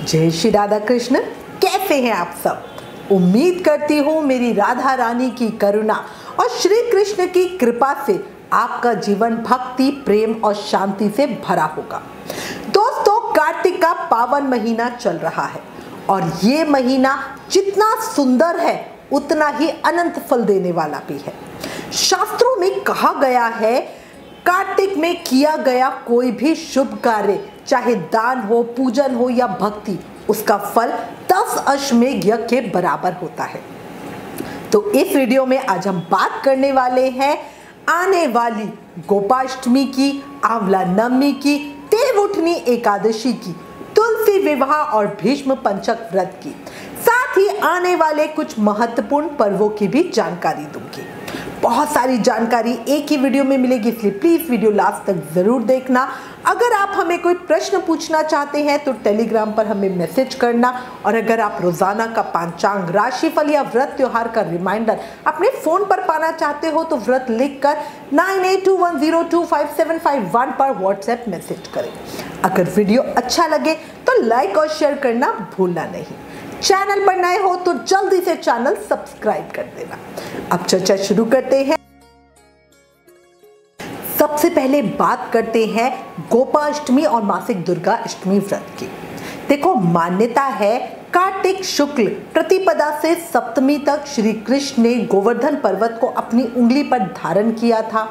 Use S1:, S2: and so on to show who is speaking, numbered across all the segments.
S1: जय श्री राधा कृष्ण। कैसे हैं आप सब? उम्मीद करती हूँ मेरी राधा रानी की करुणा और श्री कृष्ण की कृपा से आपका जीवन भक्ति, प्रेम और शांति से भरा होगा। दोस्तों, कार्तिक का पावन महीना चल रहा है और ये महीना जितना सुंदर है उतना ही अनंत फल देने वाला भी है। शास्त्रों में कहा गया है, कार्तिक में किया गया कोई भी शुभ कार्य, चाहे दान हो, पूजन हो या भक्ति, उसका फल 10 अश्वमेध यज्ञ के बराबर होता है। तो इस वीडियो में आज हम बात करने वाले हैं आने वाली गोपाष्टमी की, आंवला नवमी की, देवउठनी एकादशी की, तुलसी विवाह और भीष्म पंचक व्रत की, साथ ही आने वाले कुछ महत्वपूर्ण पर्वों की भी जानकारी दूंगी। बहुत सारी जानकारी एक ही वीडियो में मिलेगी, इसलिए प्लीज वीडियो लास्ट तक जरूर देखना। अगर आप हमें कोई प्रश्न पूछना चाहते हैं तो टेलीग्राम पर हमें मैसेज करना, और अगर आप रोजाना का पंचांग, राशिफल या व्रत त्योहार का रिमाइंडर अपने फोन पर पाना चाहते हो तो व्रत लिखकर 9821025751 पर व्हाट्सएप मैसेज करें। अगर वीडियो अच्छा लगे तो लाइक और शेयर करना भूलना नहीं। चैनल पर नए हो तो जल्दी से चैनल सब्सक्राइब कर देना। अब चर्चा शुरू करते हैं। सबसे पहले बात करते हैं गोपाष्टमी और मासिक दुर्गा अष्टमी व्रत की। देखो, मान्यता है कार्तिक शुक्ल प्रतिपदा से सप्तमी तक श्री कृष्ण ने गोवर्धन पर्वत को अपनी उंगली पर धारण किया था।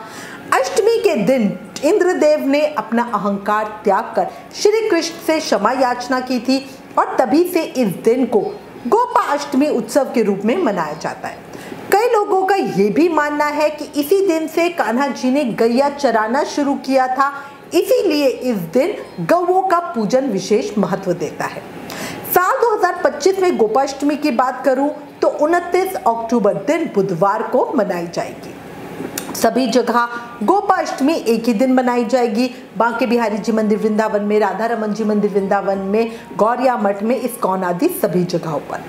S1: अष्टमी के दिन इंद्रदेव ने अपना अहंकार त्याग कर श्री कृष्ण से क्षमा याचना की थी और तभी से इस दिन को गोपाष्टमी उत्सव के रूप में मनाया जाता है। कई लोगों का यह भी मानना है कि इसी दिन से कान्हा जी ने गैया चराना शुरू किया था, इसीलिए इस दिन गौओं का पूजन विशेष महत्व देता है। साल 2025 में गोपाष्टमी की बात करूं तो 29 अक्टूबर दिन बुधवार को मनाई जाएगी। सभी जगह गोपाष्टमी एक ही दिन मनाई जाएगी। बांके बिहारी जी मंदिर वृंदावन में, राधा रमन जी मंदिर वृंदावन में, गौरिया मठ में, इस्कॉन आदि सभी जगहों पर।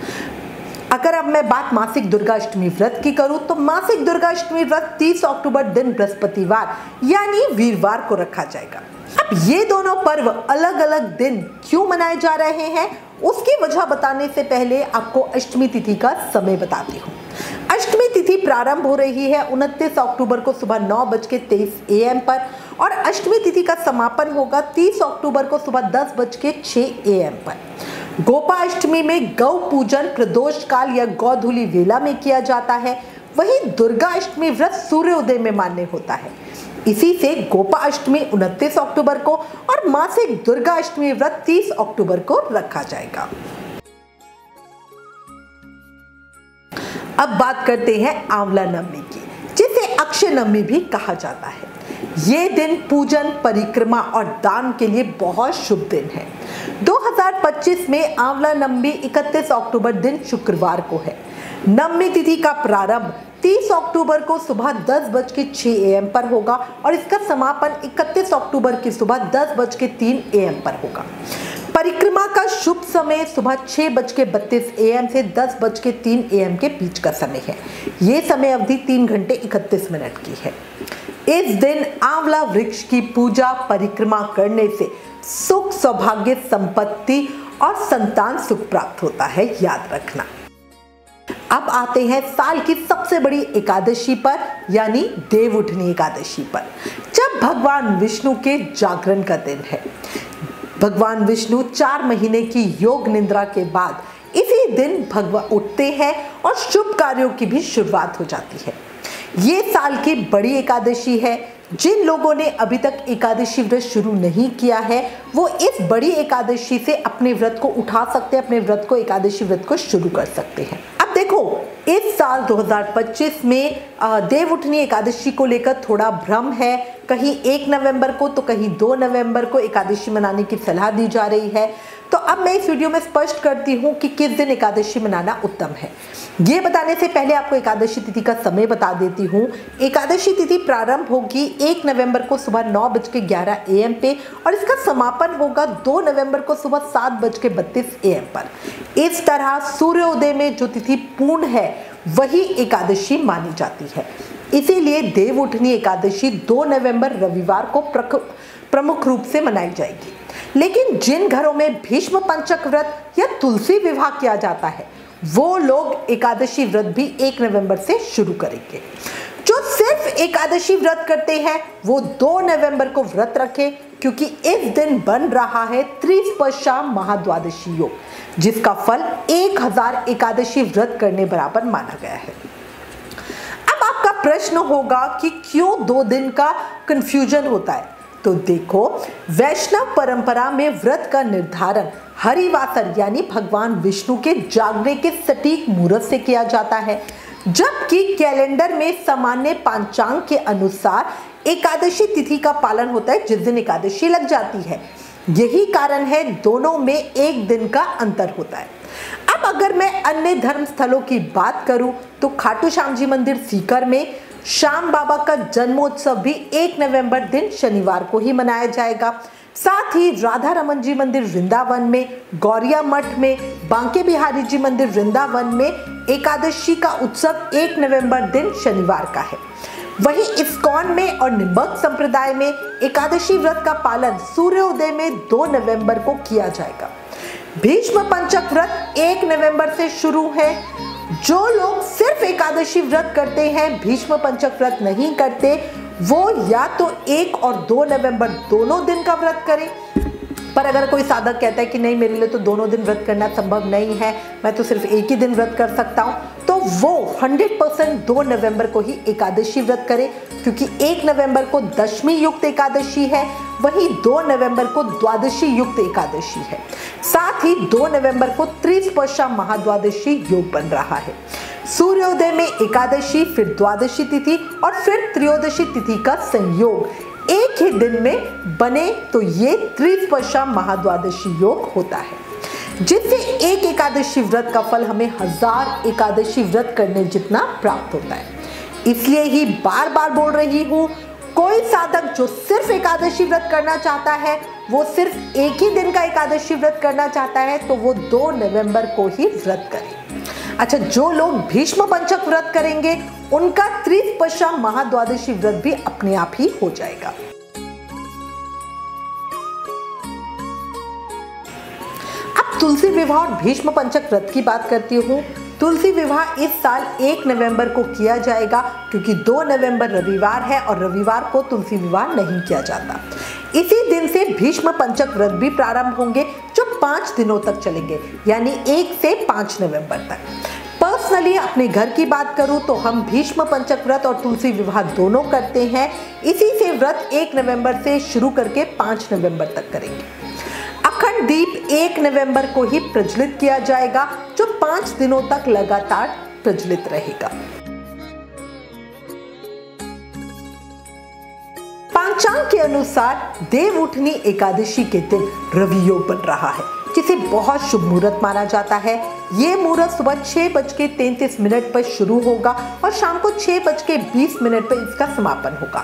S1: अगर अब मैं बात मासिक दुर्गा अष्टमी व्रत की करूं तो मासिक दुर्गा अष्टमी व्रत 30 अक्टूबर दिन बृहस्पतिवार यानी वीरवार को रखा जाएगा। अब ये दोनों पर्व अलग अलग दिन क्यों मनाए जा रहे हैं, उसकी वजह बताने से पहले आपको अष्टमी तिथि का समय बताती हूँ। अष्टमी तिथि प्रारंभ हो रही है 29 अक्टूबर को सुबह 9:23 AM पर और अष्टमी तिथि का समापन होगा 30 अक्टूबर को सुबह 10:06 AM पर। गोपाष्टमी में गौ पूजन प्रदोष काल या गोधूली वेला में किया जाता है। वहीं दुर्गा अष्टमी व्रत सूर्योदय में मान्य होता है। इसी से गोपाष्टमी 29 अक्टूबर को और मासिक दुर्गा अष्टमी व्रत 30 अक्टूबर को रखा जाएगा। अब बात करते हैं आंवला नवमी की, जिसे अक्षय नवमी भी कहा जाता है। ये दिन पूजन, परिक्रमा और दान के लिए बहुत शुभ दिन है। 2025 में आंवला नवमी 31 अक्टूबर दिन शुक्रवार को है। नवमी तिथि का प्रारंभ 30 अक्टूबर को सुबह 10:06 AM पर होगा और इसका समापन 31 अक्टूबर की सुबह 10:03 AM पर होगा। परिक्रमा का शुभ समय सुबह 6:32 AM से 10:03 AM के बीच का समय है। ये समय अवधि 3 घंटे 31 मिनट की है। इस दिन आंवला वृक्ष की पूजा, परिक्रमा करने से सुख, सौभाग्य, संपत्ति और संतान सुख प्राप्त होता है, याद रखना। अब आते हैं साल की सबसे बड़ी एकादशी पर, यानी देवउठनी एकादशी पर, जब भगवान विष्णु के जागरण का दिन है। भगवान विष्णु 4 महीने की योग निद्रा के बाद इसी दिन भगवान उठते हैं और शुभ कार्यों की भी शुरुआत हो जाती है। ये साल की बड़ी एकादशी है। जिन लोगों ने अभी तक एकादशी व्रत शुरू नहीं किया है वो इस बड़ी एकादशी से अपने व्रत को उठा सकते हैं, अपने व्रत को, एकादशी व्रत को शुरू कर सकते हैं। अब देखो, इस साल 2025 में देवउठनी एकादशी को लेकर थोड़ा भ्रम है। कहीं 1 नवंबर को तो कहीं 2 नवंबर को एकादशी मनाने की सलाह दी जा रही है। तो अब मैं इस वीडियो में स्पष्ट करती हूँ कि किस दिन एकादशी मनाना उत्तम है। ये बताने से पहले आपको एकादशी तिथि का समय बता देती हूँ। एकादशी तिथि प्रारंभ होगी 1 नवंबर को सुबह 9:11 AM पे और इसका समापन होगा 2 नवंबर को सुबह 7:32 AM पर। इस तरह सूर्योदय में जो तिथि पूर्ण है वही एकादशी मानी जाती है। इसीलिए देवउठनी एकादशी 2 नवंबर रविवार को प्रमुख रूप से मनाई जाएगी। लेकिन जिन घरों में भीष्म पंचक व्रत या तुलसी विवाह किया जाता है वो लोग एकादशी व्रत भी 1 नवंबर से शुरू करेंगे। जो सिर्फ एकादशी व्रत करते हैं वो 2 नवंबर को व्रत रखें, क्योंकि इस दिन बन रहा है त्रिस्पर्शा महाद्वादशी योग, जिसका फल 1000 एकादशी व्रत करने बराबर माना गया है। अब आपका प्रश्न होगा कि क्यों 2 दिन का कंफ्यूजन होता है? तो देखो, वैष्णव परंपरा में व्रत का निर्धारण हरिवासर यानी भगवान विष्णु के जागने के सटीक मुहूर्त से किया जाता है, जबकि कैलेंडर में सामान्य पंचांग के अनुसार एकादशी तिथि का पालन होता है जिस दिन एकादशी लग जाती है। यही कारण है दोनों में 1 दिन का अंतर होता है। अब अगर मैं अन्य धर्म स्थलों की बात करूं तो खाटू श्याम जी मंदिर सीकर में श्याम बाबा का जन्मोत्सव भी 1 नवंबर दिन शनिवार को ही मनाया जाएगा। साथ ही राधा रमन जी मंदिर वृंदावन में, गौरिया मठ में, बांके बिहारी जी मंदिर वृंदावन में एकादशी का उत्सव 1 नवंबर दिन शनिवार का है। वहीं इस्कॉन में और निम्बक संप्रदाय में एकादशी व्रत का पालन सूर्योदय में 2 नवंबर को किया जाएगा। भीष्म पंचक व्रत 1 नवंबर से शुरू है। जो लोग सिर्फ एकादशी व्रत करते हैं, भीष्म पंचक व्रत नहीं करते, वो या तो 1 और 2 नवंबर दोनों दिन का व्रत करें। पर अगर कोई साधक कहता है कि नहीं, मेरे लिए तो दोनों दिन व्रत करना संभव नहीं है, मैं तो सिर्फ 1 ही दिन व्रत कर सकता हूं, तो वो 100% 2 नवंबर को ही एकादशी व्रत करे, क्योंकि 1 नवंबर को दशमी युक्त एकादशी है, वहीं 2 नवंबर को द्वादशी युक्त एकादशी है। साथ ही 2 नवंबर को त्रिस्पर्शा महाद्वादशी योग बन रहा है। सूर्योदय में एकादशी, फिर द्वादशी तिथि और फिर त्रयोदशी तिथि का संयोग एक ही दिन में बने तो ये त्रिस्पर्शा महाद्वादशी योग होता है, जिससे एक एकादशी व्रत का फल हमें 1000 एकादशी व्रत करने जितना प्राप्त होता है। इसलिए ही बार बार बोल रही हूँ, कोई साधक जो सिर्फ एकादशी व्रत करना चाहता है, वो सिर्फ 1 ही दिन का एकादशी व्रत करना चाहता है, तो वो 2 नवंबर को ही व्रत करे। अच्छा, जो लोग भीष्म पंचक व्रत करेंगे उनका त्रिस्पर्शा महाद्वादशी व्रत भी अपने आप ही हो जाएगा। अब तुलसी विवाह और भीष्म पंचक व्रत की बात करती हूँ। तुलसी विवाह इस साल 1 नवंबर को किया जाएगा, क्योंकि 2 नवंबर रविवार है और रविवार को तुलसी विवाह नहीं किया जाता। इसी दिन से भीष्म पंचक व्रत भी प्रारंभ होंगे, जो 5 दिनों तक चलेंगे, यानी 1 से 5 नवंबर तक। पर्सनली अपने घर की बात करूं तो हम भीष्म पंचक व्रत और तुलसी विवाह दोनों करते हैं। इसी से व्रत 1 नवंबर से शुरू करके 5 नवंबर तक करेंगे। अखंड दीप 1 नवंबर को ही प्रज्वलित किया जाएगा, जो 5 दिनों तक लगातार प्रज्वलित रहेगा। पंचांग के अनुसार देवउठनी एकादशी के दिन रवि योग बन रहा है, जिसे बहुत शुभ मुहूर्त माना जाता है। ये मुहूर्त सुबह 6:33 पर शुरू होगा और शाम को 6:20 पर इसका समापन होगा।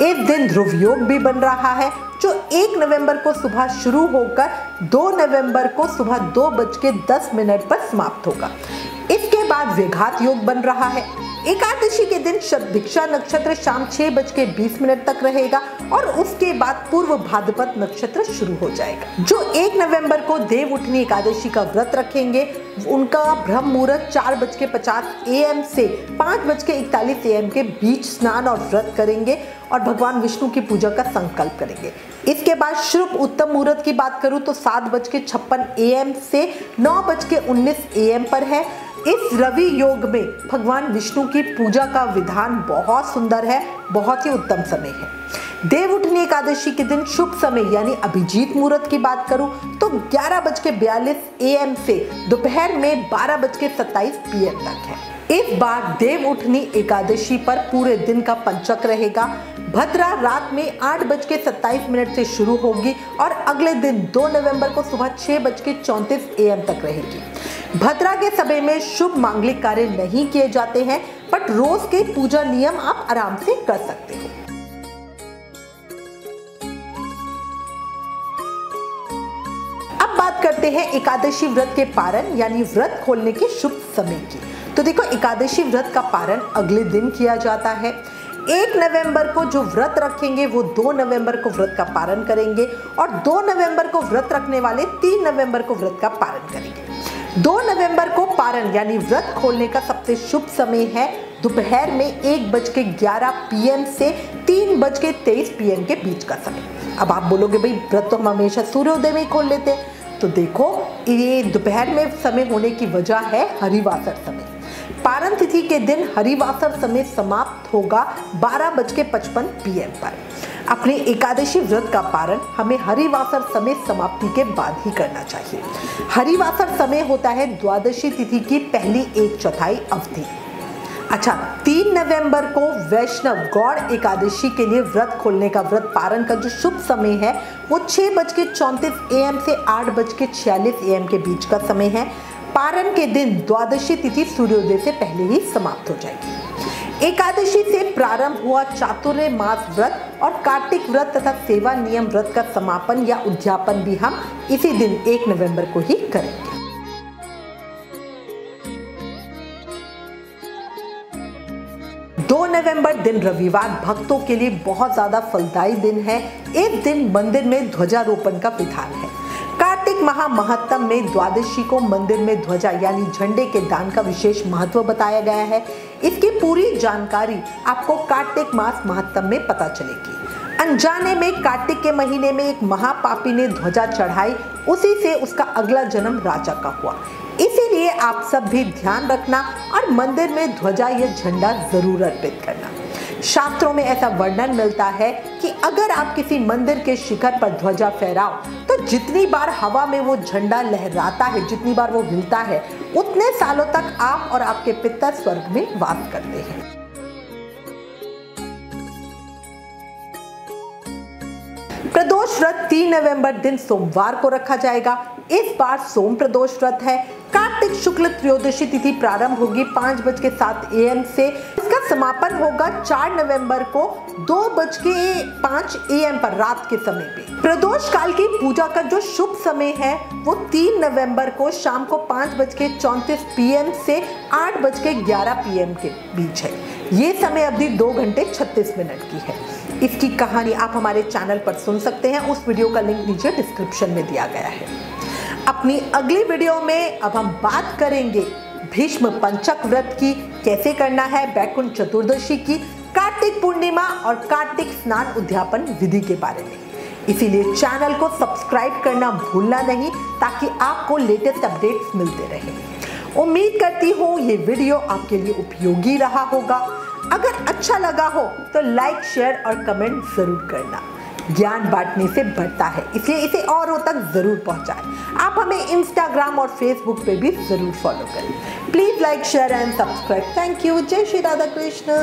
S1: इस दिन ध्रुव योग भी बन रहा है, जो 1 नवंबर को सुबह शुरू होकर 2 नवंबर को सुबह 2:10 पर समाप्त होगा। इसके बाद विघात योग बन रहा है। एकादशी के दिन शतभिक्षा नक्षत्र शाम 6:20 तक रहेगा और उसके बाद पूर्व भाद्रपद नक्षत्र शुरू हो जाएगा। जो 1 नवंबर को देवउठनी एकादशी का व्रत रखेंगे, उनका ब्रह्म मुहूर्त 4:50 AM से 5:41 AM के बीच स्नान और व्रत करेंगे और भगवान विष्णु की पूजा का संकल्प करेंगे। इसके बाद शुभ उत्तम मुहूर्त की बात करूं तो 7:56 AM से 9:19 AM पर है। इस रवि योग में भगवान विष्णु की पूजा का विधान बहुत सुंदर है, बहुत ही उत्तम समय है। देवउठनी एकादशी के दिन शुभ समय यानी अभिजीत मुहूर्त की बात करूं तो 11:42 AM से दोपहर में 12:27 PM तक है। इस बार देवउठनी एकादशी पर पूरे दिन का पंचक रहेगा। भद्रा रात में 8:27 से शुरू होगी और अगले दिन 2 नवंबर को सुबह 6:34 AM तक रहेगी। भद्रा के समय में शुभ मांगलिक कार्य नहीं किए जाते हैं, बट रोज के पूजा नियम आप आराम से कर सकते हो। अब बात करते हैं एकादशी व्रत के पारण यानी व्रत खोलने के शुभ समय की। तो देखो, एकादशी व्रत का पारण अगले दिन किया जाता है। 1 नवंबर को जो व्रत रखेंगे वो 2 नवंबर को व्रत का पारण करेंगे और 2 नवंबर को व्रत रखने वाले 3 नवंबर को व्रत का पारण करेंगे। 2 नवंबर को पारण यानी व्रत खोलने का सबसे शुभ समय है दोपहर में 1:11 PM से 3:23 PM के बीच का समय। अब आप बोलोगे भाई व्रत तो हम हमेशा सूर्योदय में ही खोल लेते हैं, तो देखो ये दोपहर में समय होने की वजह है हरिवासर समय। पारण तिथि के दिन हरिवासर समय समाप्त होगा 12:55 PM पर। अपने एकादशी व्रत का पारण हमें हरिवासर समय समाप्ति के बाद ही करना चाहिए। हरिवासर समय होता है द्वादशी तिथि की पहली 1/4 अवधि। अच्छा, 3 नवंबर को वैष्णव गौड़ एकादशी के लिए व्रत खोलने का व्रत पारण का जो शुभ समय है वो 6:34 AM से 8:46 AM के बीच का समय है। पारण के दिन द्वादशी तिथि सूर्योदय से पहले ही समाप्त हो जाएगी। एकादशी से प्रारंभ हुआ चातुर्य मास व्रत और कार्तिक व्रत तथा सेवा नियम व्रत का समापन या उद्यापन भी हम इसी दिन 1 नवंबर को ही करेंगे। 2 नवंबर दिन रविवार भक्तों के लिए बहुत ज्यादा फलदायी दिन है। इस दिन मंदिर में ध्वजारोपण का विधान है। कार्तिक माह महत्तम में द्वादशी को मंदिर में ध्वजा यानी झंडे के दान का विशेष महत्व बताया गया है। इसकी पूरी जानकारी आपको कार्तिक मास महत्तम में पता चलेगी। अनजाने में कार्तिक के महीने में एक महापापी ने ध्वजा चढ़ाई, उसी से उसका अगला जन्म राजा का हुआ। इसीलिए आप सब भी ध्यान रखना और मंदिर में ध्वजा या झंडा जरूर अर्पित करना। शास्त्रों में ऐसा वर्णन मिलता है कि अगर आप किसी मंदिर के शिखर पर ध्वजा फहराओ तो जितनी बार हवा में वो झंडा लहराता है, जितनी बार वो हिलता है, उतने सालों तक आप और आपके पितर स्वर्ग में वास करते हैं। प्रदोष व्रत 3 नवंबर दिन सोमवार को रखा जाएगा। इस बार सोम प्रदोष व्रत है। कार्तिक शुक्ल त्रयोदशी तिथि प्रारंभ होगी 5:07 AM से। इसका समापन होगा 4 नवंबर को 2:05 AM पर रात के समय पे। प्रदोष काल की पूजा का जो शुभ समय है वो 3 नवंबर को शाम को 5:34 PM से 8:11 PM के बीच है। ये समय अवधि 2 घंटे 36 मिनट की है। इसकी कहानी आप हमारे चैनल पर सुन सकते हैं। उस वीडियो का लिंक नीचे डिस्क्रिप्शन में दिया गया है। अपनी अगली वीडियो में अब हम बात करेंगे भीष्म पंचक व्रत की, कैसे करना है, बैकुंठ चतुर्दशी की, कार्तिक पूर्णिमा और कार्तिक स्नान उद्यापन विधि के बारे में। इसीलिए चैनल को सब्सक्राइब करना भूलना नहीं ताकि आपको लेटेस्ट अपडेट्स मिलते रहें। उम्मीद करती हूँ ये वीडियो आपके लिए उपयोगी रहा होगा। अगर अच्छा लगा हो तो लाइक, शेयर और कमेंट जरूर करना। ज्ञान बांटने से बढ़ता है, इसलिए इसे औरों तक जरूर पहुंचाएं। आप हमें इंस्टाग्राम और फेसबुक पे भी जरूर फॉलो करें। Please like, share and subscribe. Thank you. जय श्री राधा कृष्ण।